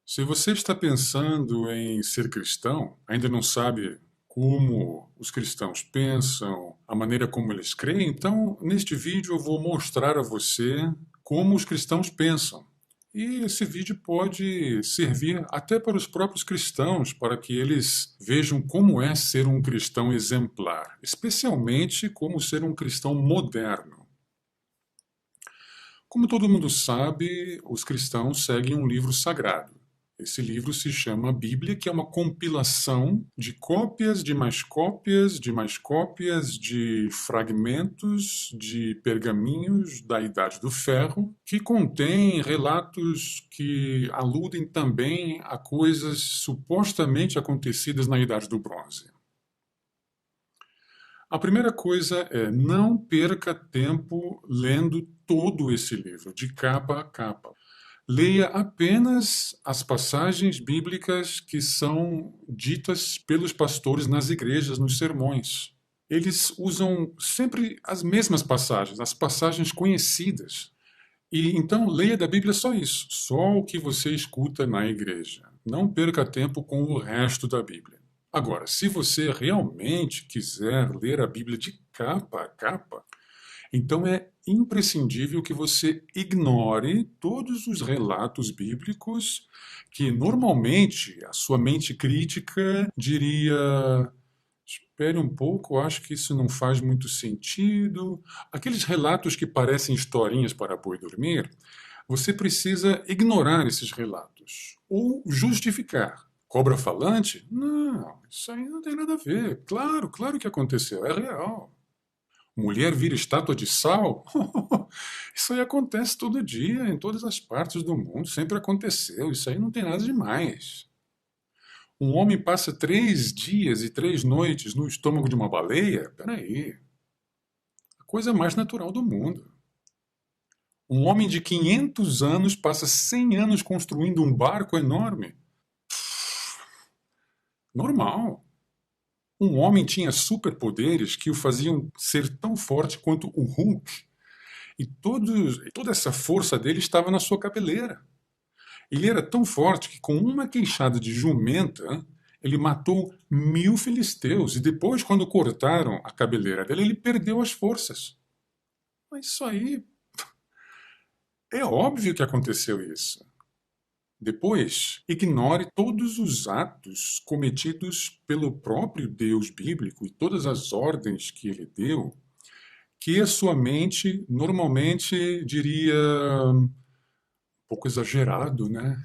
Se você está pensando em ser cristão, ainda não sabe como os cristãos pensam, a maneira como eles creem, então neste vídeo eu vou mostrar a você como os cristãos pensam. E esse vídeo pode servir até para os próprios cristãos, para que eles vejam como é ser um cristão exemplar, especialmente como ser um cristão moderno. Como todo mundo sabe, os cristãos seguem um livro sagrado. Esse livro se chama Bíblia, que é uma compilação de cópias, de mais cópias, de mais cópias, de fragmentos de pergaminhos da Idade do Ferro, que contém relatos que aludem também a coisas supostamente acontecidas na Idade do Bronze. A primeira coisa é não perca tempo lendo todo esse livro, de capa a capa. Leia apenas as passagens bíblicas que são ditas pelos pastores nas igrejas, nos sermões. Eles usam sempre as mesmas passagens, as passagens conhecidas. E então leia da Bíblia só isso, só o que você escuta na igreja. Não perca tempo com o resto da Bíblia. Agora, se você realmente quiser ler a Bíblia de capa a capa, então é imprescindível que você ignore todos os relatos bíblicos que normalmente a sua mente crítica diria: espere um pouco, acho que isso não faz muito sentido. Aqueles relatos que parecem historinhas para boi dormir, você precisa ignorar esses relatos ou justificar. Cobra falante? Não, isso aí não tem nada a ver. Claro, claro que aconteceu, é real. Mulher vira estátua de sal? Isso aí acontece todo dia, em todas as partes do mundo, sempre aconteceu. Isso aí não tem nada demais. Um homem passa 3 dias e 3 noites no estômago de uma baleia? Peraí, a coisa mais natural do mundo. Um homem de 500 anos passa 100 anos construindo um barco enorme? Normal. Um homem tinha superpoderes que o faziam ser tão forte quanto o Hulk. E toda essa força dele estava na sua cabeleira. Ele era tão forte que, com uma queixada de jumenta, ele matou 1000 filisteus. E depois, quando cortaram a cabeleira dele, ele perdeu as forças. Mas isso aí é óbvio que aconteceu isso. Depois, ignore todos os atos cometidos pelo próprio Deus bíblico e todas as ordens que ele deu, que a sua mente normalmente diria um pouco exagerado, né?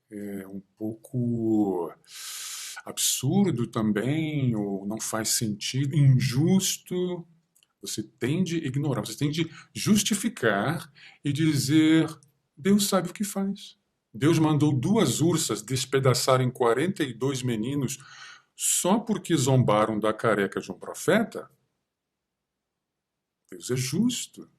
É um pouco absurdo também, ou não faz sentido, injusto. Você tende a ignorar, você tende a justificar e dizer: Deus sabe o que faz. Deus mandou 2 ursas despedaçarem 42 meninos só porque zombaram da careca de um profeta? Deus é justo.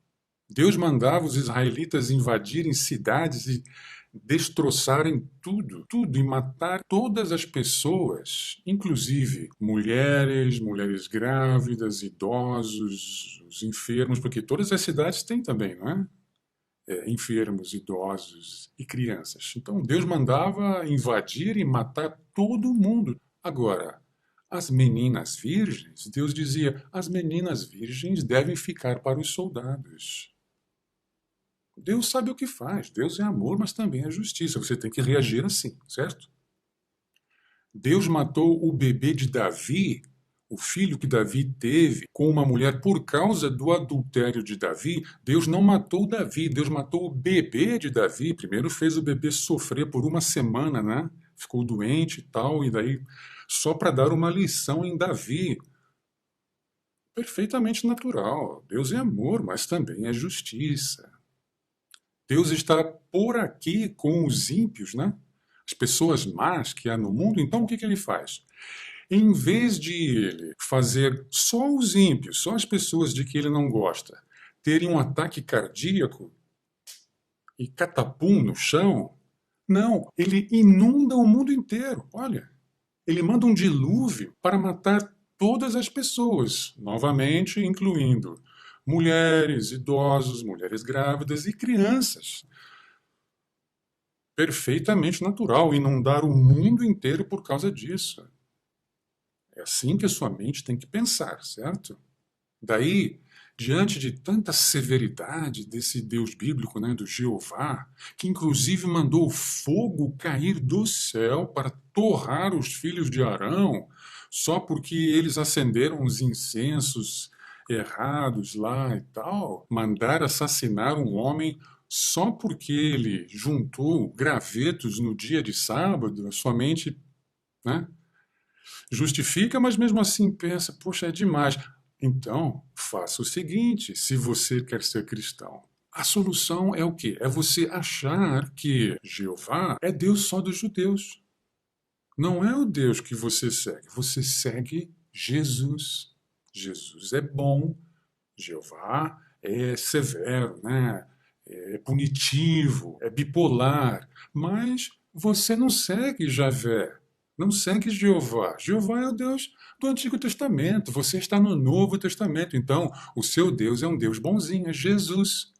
Deus mandava os israelitas invadirem cidades e destroçarem tudo, tudo, e matar todas as pessoas, inclusive mulheres, mulheres grávidas, idosos, os enfermos, porque todas as cidades têm também, não é? Enfermos, idosos e crianças. Então Deus mandava invadir e matar todo mundo. Agora, as meninas virgens, Deus dizia, as meninas virgens devem ficar para os soldados. Deus sabe o que faz. Deus é amor, mas também é justiça. Você tem que reagir assim, certo? Deus matou o bebê de Davi, o filho que Davi teve com uma mulher por causa do adultério de Davi. Deus não matou Davi, Deus matou o bebê de Davi. Primeiro fez o bebê sofrer por uma semana, né? Ficou doente e tal, e daí só para dar uma lição em Davi. Perfeitamente natural. Deus é amor, mas também é justiça. Deus está por aqui com os ímpios, né? As pessoas más que há no mundo. Então o que ele faz? Em vez de ele fazer só os ímpios, só as pessoas de que ele não gosta, terem um ataque cardíaco e catapum no chão, não, ele inunda o mundo inteiro. Olha, ele manda um dilúvio para matar todas as pessoas, novamente incluindo mulheres, idosos, mulheres grávidas e crianças. perfeitamente natural inundar o mundo inteiro por causa disso. É assim que a sua mente tem que pensar, certo? Daí, diante de tanta severidade desse Deus bíblico, né, do Jeová, que inclusive mandou fogo cair do céu para torrar os filhos de Arão, só porque eles acenderam os incensos errados lá e tal, mandar assassinar um homem só porque ele juntou gravetos no dia de sábado, a sua mente, né, justifica, mas mesmo assim pensa, poxa, é demais. Então, faça o seguinte, se você quer ser cristão. A solução é o quê? É você achar que Jeová é Deus só dos judeus. Não é o Deus que você segue Jesus. Jesus é bom, Jeová é severo, né? É punitivo, é bipolar, mas você não segue Javé, não segue Jeová. Jeová é o Deus do Antigo Testamento, você está no Novo Testamento, então o seu Deus é um Deus bonzinho, é Jesus.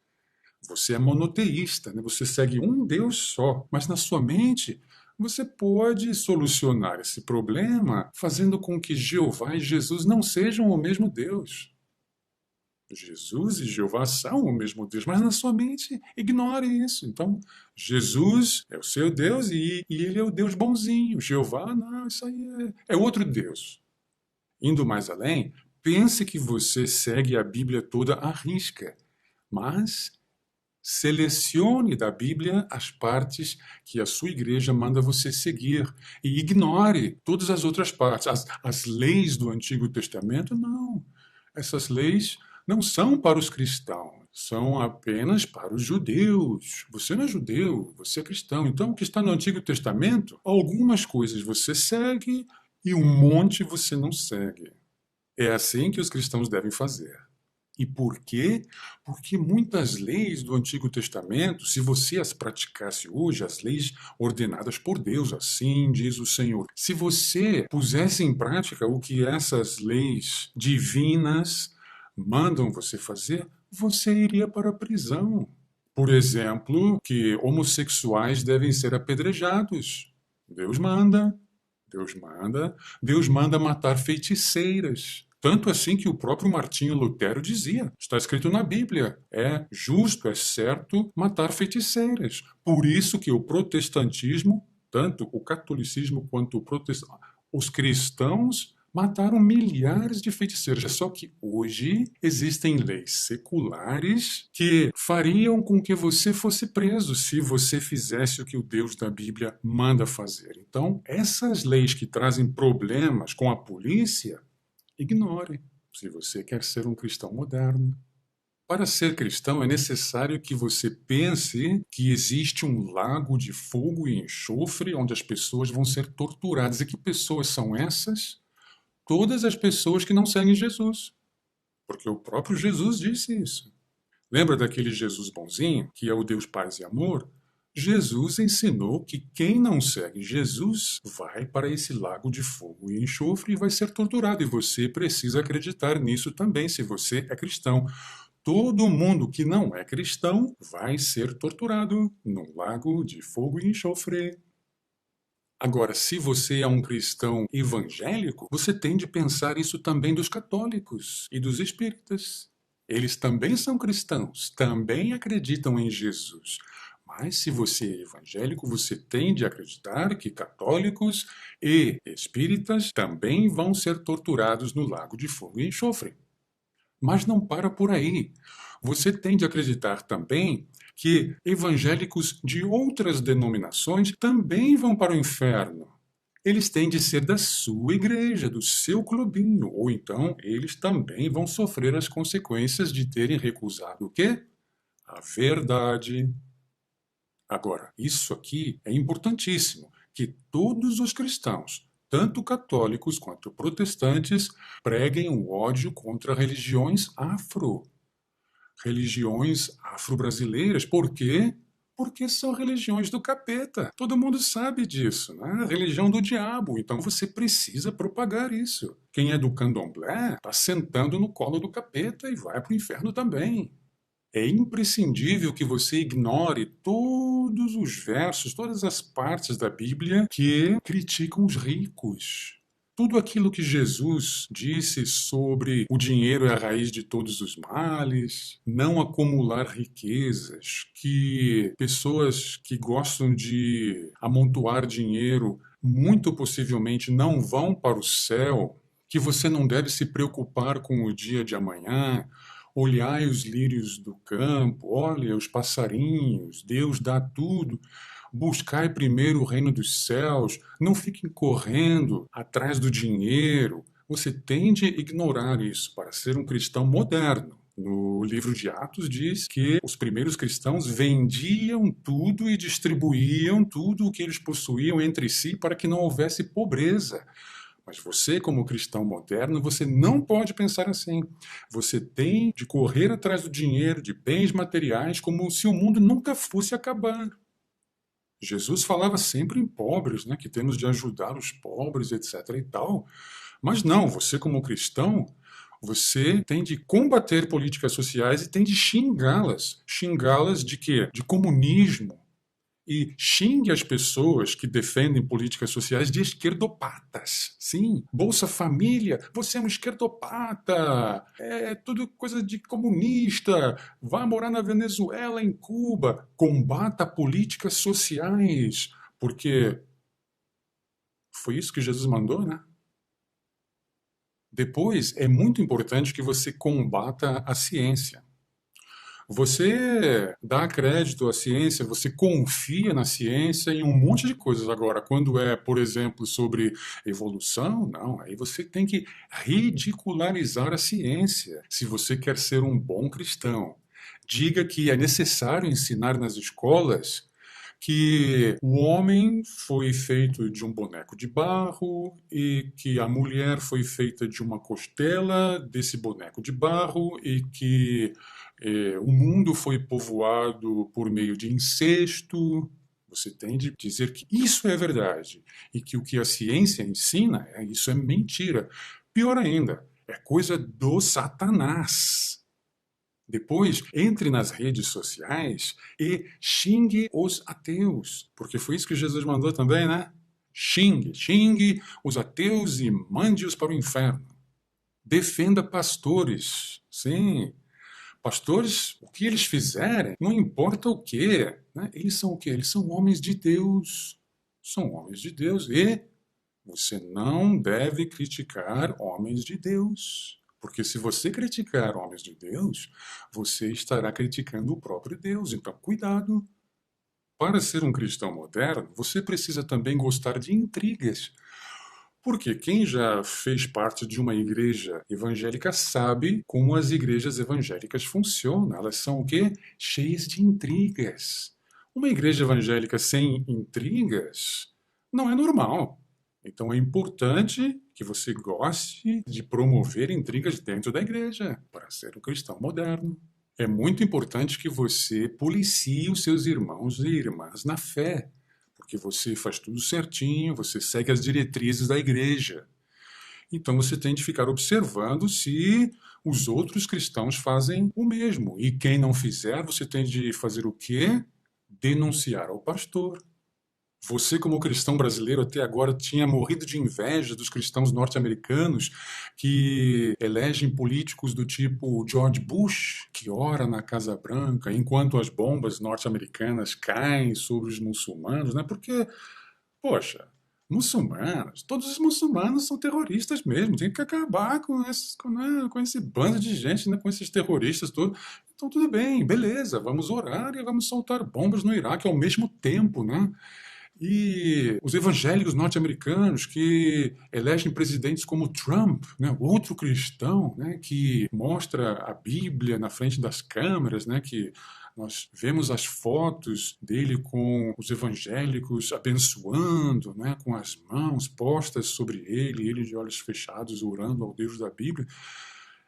Você é monoteísta, né? Você segue um Deus só, mas na sua mente você pode solucionar esse problema fazendo com que Jeová e Jesus não sejam o mesmo Deus. Jesus e Jeová são o mesmo Deus, mas na sua mente ignore isso. Então, Jesus é o seu Deus e ele é o Deus bonzinho. Jeová, não, isso aí é outro Deus. Indo mais além, pense que você segue a Bíblia toda à risca, mas selecione da Bíblia as partes que a sua igreja manda você seguir e ignore todas as outras partes. As leis do Antigo Testamento, não. Essas leis não são para os cristãos, são apenas para os judeus. Você não é judeu, você é cristão. Então, o que está no Antigo Testamento, algumas coisas você segue e um monte você não segue. É assim que os cristãos devem fazer. E por quê? Porque muitas leis do Antigo Testamento, se você as praticasse hoje, as leis ordenadas por Deus, assim diz o Senhor, se você pusesse em prática o que essas leis divinas mandam você fazer, você iria para a prisão. Por exemplo, que homossexuais devem ser apedrejados. Deus manda, Deus manda, Deus manda matar feiticeiras. Tanto assim que o próprio Martinho Lutero dizia, está escrito na Bíblia, é justo, é certo matar feiticeiras. Por isso que o protestantismo, tanto o catolicismo quanto o protestantismo, os cristãos mataram milhares de feiticeiros. Só que hoje existem leis seculares que fariam com que você fosse preso se você fizesse o que o Deus da Bíblia manda fazer. Então, essas leis que trazem problemas com a polícia, ignore, se você quer ser um cristão moderno. Para ser cristão é necessário que você pense que existe um lago de fogo e enxofre onde as pessoas vão ser torturadas. E que pessoas são essas? Todas as pessoas que não seguem Jesus. Porque o próprio Jesus disse isso. Lembra daquele Jesus bonzinho, que é o Deus paz e amor? Jesus ensinou que quem não segue Jesus vai para esse lago de fogo e enxofre e vai ser torturado. E você precisa acreditar nisso também, se você é cristão. Todo mundo que não é cristão vai ser torturado num lago de fogo e enxofre. Agora, se você é um cristão evangélico, você tem de pensar isso também dos católicos e dos espíritas. Eles também são cristãos, também acreditam em Jesus. Mas se você é evangélico, você tem de acreditar que católicos e espíritas também vão ser torturados no lago de fogo e enxofre. Mas não para por aí. Você tem de acreditar também que evangélicos de outras denominações também vão para o inferno. Eles têm de ser da sua igreja, do seu clubinho, ou então eles também vão sofrer as consequências de terem recusado o quê? A verdade. Agora, isso aqui é importantíssimo, que todos os cristãos, tanto católicos quanto protestantes, preguem o ódio contra religiões afro-brasileiras. Por quê? Porque são religiões do capeta. Todo mundo sabe disso, né? A religião do diabo. Então você precisa propagar isso. Quem é do candomblé está sentando no colo do capeta e vai para o inferno também. É imprescindível que você ignore todos os versos, todas as partes da Bíblia que criticam os ricos. Tudo aquilo que Jesus disse sobre o dinheiro é a raiz de todos os males, não acumular riquezas, que pessoas que gostam de amontoar dinheiro muito possivelmente não vão para o céu, que você não deve se preocupar com o dia de amanhã. Olhai os lírios do campo, olha os passarinhos, Deus dá tudo. Buscai primeiro o reino dos céus, não fiquem correndo atrás do dinheiro. Você tem de ignorar isso para ser um cristão moderno. No livro de Atos diz que os primeiros cristãos vendiam tudo e distribuíam tudo o que eles possuíam entre si para que não houvesse pobreza. Mas você, como cristão moderno, você não pode pensar assim. Você tem de correr atrás do dinheiro, de bens materiais, como se o mundo nunca fosse acabar. Jesus falava sempre em pobres, né, que temos de ajudar os pobres, etc. e tal. Mas não, você como cristão, você tem de combater políticas sociais e tem de xingá-las. Xingá-las de quê? De comunismo. E xingue as pessoas que defendem políticas sociais de esquerdopatas. Sim, Bolsa Família, você é um esquerdopata, é tudo coisa de comunista, vá morar na Venezuela, em Cuba, combata políticas sociais, porque foi isso que Jesus mandou, né? Depois, é muito importante que você combata a ciência. Você dá crédito à ciência, você confia na ciência em um monte de coisas. Agora, quando é, por exemplo, sobre evolução, não, aí você tem que ridicularizar a ciência se você quer ser um bom cristão. Diga que é necessário ensinar nas escolas que o homem foi feito de um boneco de barro e que a mulher foi feita de uma costela desse boneco de barro e que o mundo foi povoado por meio de incesto. Você tem de dizer que isso é verdade e que o que a ciência ensina, isso é mentira. Pior ainda, é coisa do Satanás. Depois, entre nas redes sociais e xingue os ateus, porque foi isso que Jesus mandou também, né? Xingue os ateus e mande-os para o inferno. Defenda pastores, sim. Pastores, o que eles fizerem, não importa o quê, né? Eles são o quê? Eles são homens de Deus. São homens de Deus e você não deve criticar homens de Deus. Porque se você criticar homens de Deus, você estará criticando o próprio Deus. Então, cuidado. Para ser um cristão moderno, você precisa também gostar de intrigas. Porque quem já fez parte de uma igreja evangélica sabe como as igrejas evangélicas funcionam. Elas são o quê? Cheias de intrigas. Uma igreja evangélica sem intrigas não é normal. Então é importante que você goste de promover intrigas dentro da igreja para ser um cristão moderno. É muito importante que você policie os seus irmãos e irmãs na fé, porque você faz tudo certinho, você segue as diretrizes da igreja. Então você tem de ficar observando se os outros cristãos fazem o mesmo. E quem não fizer, você tem de fazer o quê? Denunciar ao pastor. Você, como cristão brasileiro, até agora tinha morrido de inveja dos cristãos norte-americanos que elegem políticos do tipo George Bush, que ora na Casa Branca, enquanto as bombas norte-americanas caem sobre os muçulmanos, né? Porque, poxa, muçulmanos, todos os muçulmanos são terroristas mesmo, tem que acabar com esse bando de gente, né? Com esses terroristas todos. Então, tudo bem, beleza, vamos orar e vamos soltar bombas no Iraque ao mesmo tempo, né? E os evangélicos norte-americanos que elegem presidentes como Trump, né, outro cristão, né, que mostra a Bíblia na frente das câmeras, né, que nós vemos as fotos dele com os evangélicos abençoando, né, com as mãos postas sobre ele de olhos fechados, orando ao Deus da Bíblia.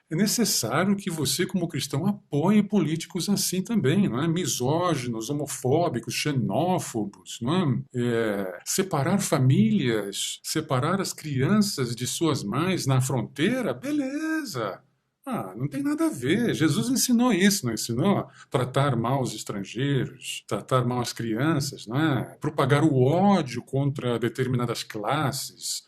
É necessário que você, como cristão, apoie políticos assim também, não é? Misóginos, homofóbicos, xenófobos, não é? Separar famílias, separar as crianças de suas mães na fronteira, beleza. Ah, não tem nada a ver. Jesus ensinou isso, não ensinou? Tratar mal os estrangeiros, tratar mal as crianças, não é? Propagar o ódio contra determinadas classes.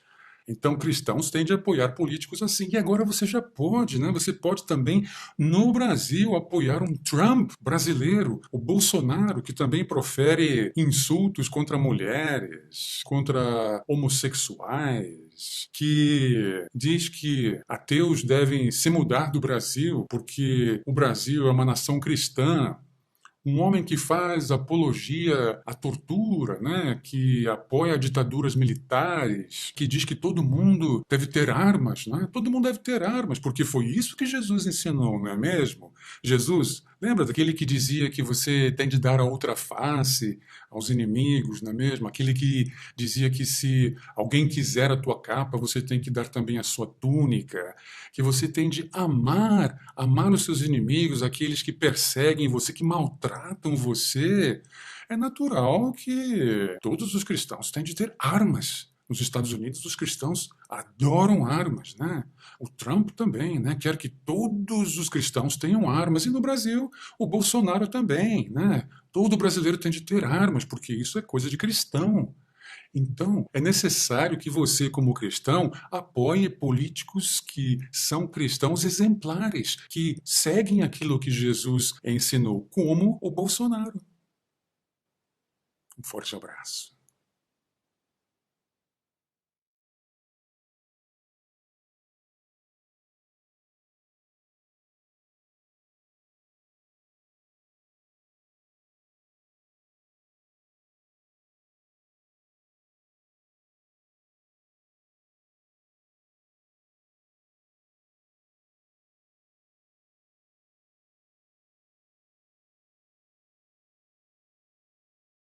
Então, cristãos têm de apoiar políticos assim. E agora você já pode, né? Você pode também, no Brasil, apoiar um Trump brasileiro, o Bolsonaro, que também profere insultos contra mulheres, contra homossexuais, que diz que ateus devem se mudar do Brasil porque o Brasil é uma nação cristã. Um homem que faz apologia à tortura, né? Que apoia ditaduras militares, que diz que todo mundo deve ter armas, né? Todo mundo deve ter armas, porque foi isso que Jesus ensinou, não é mesmo? Jesus, lembra daquele que dizia que você tem de dar a outra face aos inimigos, não é mesmo? Aquele que dizia que se alguém quiser a tua capa, você tem que dar também a sua túnica, que você tem de amar os seus inimigos, aqueles que perseguem você, que maltratam você. É natural que todos os cristãos têm de ter armas. Nos Estados Unidos, os cristãos adoram armas, né? O Trump também, né? Quer que todos os cristãos tenham armas. E no Brasil, o Bolsonaro também, né? Todo brasileiro tem de ter armas, porque isso é coisa de cristão. Então, é necessário que você, como cristão, apoie políticos que são cristãos exemplares, que seguem aquilo que Jesus ensinou, como o Bolsonaro. Um forte abraço.